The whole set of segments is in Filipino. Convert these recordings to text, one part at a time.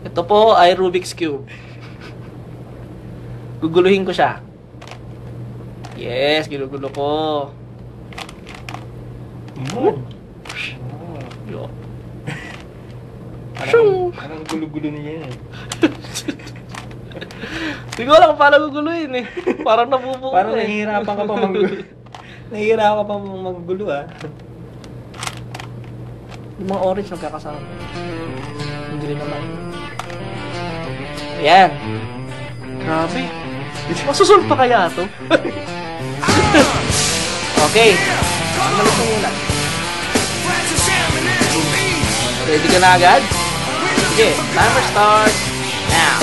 Ito po ay Rubik's Cube. Guguluhin ko siya. Yes, ginugulo ko. Yo. Parang gulo-gulo niya yan. Hindi ko alam kung paano guguluhin eh. Parang nabubuo Parang eh. nahihirapan ka pa manggulo. Nahihirapan ka pa manggulo ah. Yung mga orange nagkakasama. Hindi rin naman. Ayan. Grabe. Masusunod pa kaya ito? Okay. Malit mo muna. Ready ka na agad? Sige. Timer starts now.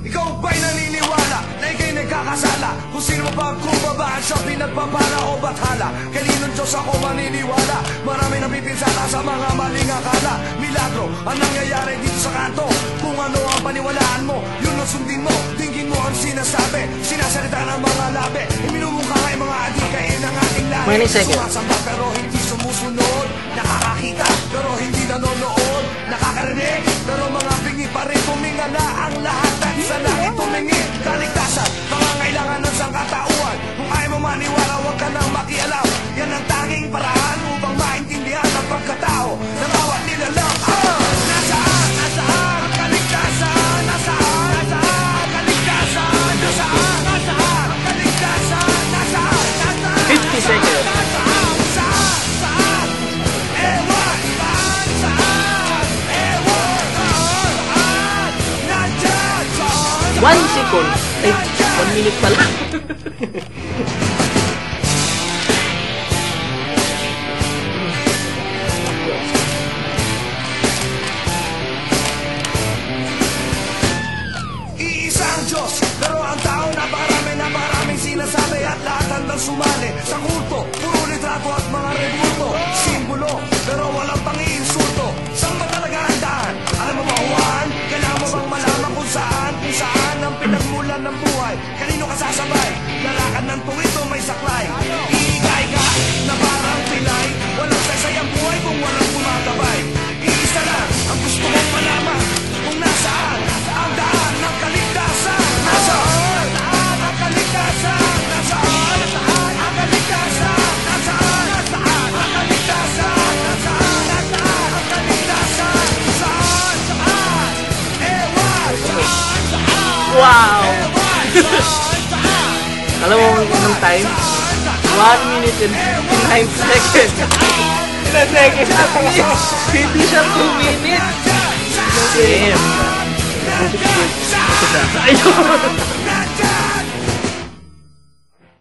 Ikaw ba'y naniniwala na ikaw'y nagkakasala? Kung sino mapagkumbabaan siya pinagpapala o bathala? Kaninong Diyos ako maniniwala? Marami napipinsala sa mga maling akala. Milagro ang nangyayari dito sa kanto. Kung ano ang paniwalaan mo, yun ang sundin mo. Tingin mo ang sinasabi, sinasalita ng mga labi. Iminumukha ay mga adikain ng ating lahi. Many seconds. Sumasamba pero hindi sumusunod. Nakakakita pero hindi nanonood. Nakakarinig pero mga pingi pa rin tumingala. Ang lahat at sa langit tumingin. Kaligtasan, pangangailangan ng sangkatauhan. Kung ayaw mo maniwala, huwag ka nang makialam. Yan ang tanging paraan upang maintindihan ang pagkatao na bawat nilalang. Nasaan? Nasaan? Kaligtasan? Nasaan? Nasaan? Kaligtasan? Nasaan? Nasaan? Kaligtasan? Nasaan? Nasaan? 50 seconds. One second. Ay, 1 minute pala. Iisang Diyos, pero ang tao napakaraming sinasabi at lahat handang sumali. Sa kulto, puro litrato at mga rebulto. Simbolo, pero walang pang-iinsulto. Saan ba talaga ang daan? Alam mo ba, Juan? Kailangan mo bang malaman kung saan ang pinagmulan ng buhay? Kanino ka sasabay? Lalakad ng tuwid o may saklay? Iigay ka na parang pilay. Walang saysay ang buhay kung walang gumagabay. Iisa lang ang gusto mong malaman kung nasaan ang daan ng kaligtasan. Nasaan ang kaligtasan? Nasaan ang kaligtasan? Nasaan ang kaligtasan? Nasaan ang kaligtasan? Saan? Ewan! Wow! Alam mo anong time? 1 minute and 59 seconds. Ilan seconds? Hindi siya 2 minutes. Damn. Ayun!